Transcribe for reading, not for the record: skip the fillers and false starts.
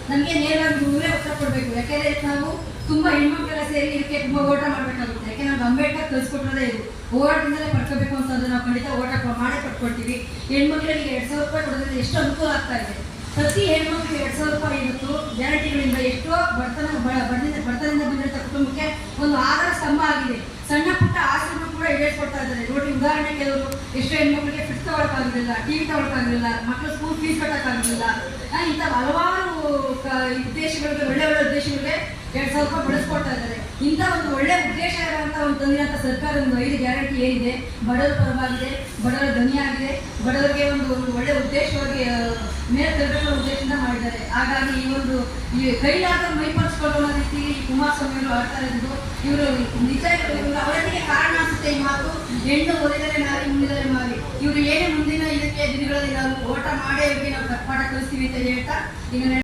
ನಮಗೆ ನೇರವಾಗಿ ನೀವೇ ಉತ್ತರ ಕೊಡಬೇಕು. ಯಾಕೆಂದರೆ ನಾವು ತುಂಬ ಹೆಣ್ಮಕ್ಳೆಲ್ಲ ಸೇರಿ ಇದಕ್ಕೆ ತುಂಬ ಹೋರಾಟ ಮಾಡಬೇಕಾಗುತ್ತೆ. ಯಾಕೆ ನಮ್ಗೆ ಅಂಬೇಡ್ಕರ್ ಕಲಿಸ್ಕೊಟ್ಟಿರೋದೇ ಇದು, ಹೋರಾಟದಿಂದಲೇ ಪಡ್ಕೋಬೇಕು ಅಂತಂದ್ರೆ ನಾವು ಖಂಡಿತ ಹೋರಾಟ ಮಾಡೇ ಪಡ್ಕೊಳ್ತೀವಿ. ಹೆಣ್ಮಕ್ಳಿಗೆ 2000 ರೂಪಾಯಿ ಕೊಡೋದ್ರಿಂದ ಎಷ್ಟು ಅನುಕೂಲ ಆಗ್ತಾ ಇದೆ. ಪ್ರತಿ ಹೆಣ್ಮಕ್ಳಿಗೆ 2000 ರೂಪಾಯಿ ಇವತ್ತು ಗ್ಯಾರಂಟಿಗಳಿಂದ ಎಷ್ಟೋ ಬಡತನದಿಂದ ಬಂದಿರೋ ಕುಟುಂಬಕ್ಕೆ ಒಂದು ಆಧಾರ ಸ್ತಂಭ ಆಗಿದೆ. ಸಣ್ಣ ಪುಟ್ಟ ಆಸೆಗಳು ಕೂಡ ಈಡೇರಿಸ್ಕೊಡ್ತಾ ಇದ್ದಾರೆ. ನೋಡಿ, ಉದಾಹರಣೆ ಕೆಲವರು ಎಷ್ಟೋ ಹೆಣ್ಮಕ್ಳಿಗೆ ಫಿಟ್ ತಗೊಳಕ್ಕಾಗಲಿಲ್ಲ, ಟಿವಿ ತಗೊಳಕ್ಕಾಗಲಿಲ್ಲ, ಮಕ್ಕಳು ಸ್ಕೂಲ್ ಫೀಸ್ ಕಟ್ಟಕ್ಕಾಗಲಿಲ್ಲ. ಇಂಥ ಹಲವಾರು ಉದ್ದೇಶಗಳಿಗೆ, ಒಳ್ಳೆ ಉದ್ದೇಶಗಳಿಗೆ 2000 ರೂಪಾಯಿ ಬಳಸ್ಕೊಡ್ತಾ ಇದ್ದಾರೆ. ಇಂಥ ಒಂದು ಒಳ್ಳೆ ಉದ್ದೇಶ ಇರುವಂಥ ಒಂದು ತಂದಿರೋಂಥ ಸರ್ಕಾರ ಒಂದು 5 ಗ್ಯಾರಂಟಿ ಏನಿದೆ, ಬಡವರ ಪರವಾಗಿದೆ, ಬಡವರ ಧ್ವನಿಯಾಗಿದೆ, ಬಡವರಿಗೆ ಒಂದು ಒಳ್ಳೆ ಉದ್ದೇಶವಾಗಿ ಮೇಲೆ ತರಬೇಕೋ ಉದ್ದೇಶದಿಂದ ಮಾಡಿದ್ದಾರೆ. ಹಾಗಾಗಿ ಈ ಕೈಲಾದ ಮೈಪಡಿಸ್ಕೊಳ್ಳೋ ರೀತಿ ಕುಮಾರಸ್ವಾಮಿ ಅವರು ಆಡ್ತಾ ಇದ್ದು, ಇವರು ನಿಜ ಅವರಿಗೆ ಕಾರಣ ಅನಿಸುತ್ತೆ ಈ ಮಾತು. ಹೆಣ್ಣು ಒಲಿದರೆ ಮಾರಿ, ಮುಂದಿದರೆ ಮಾರಿ. ಇವರು ಏನೇ ಮುಂದಿನ ಇದಕ್ಕೆ ದಿನಗಳಲ್ಲಿ ನಾವು ಓಟ ಮಾಡೇ ಹೋಗಿ ನಾವು ಕಟ್ಪಾಟ ಕಲಿಸ್ತೀವಿ ಅಂತ ಹೇಳ್ತಾ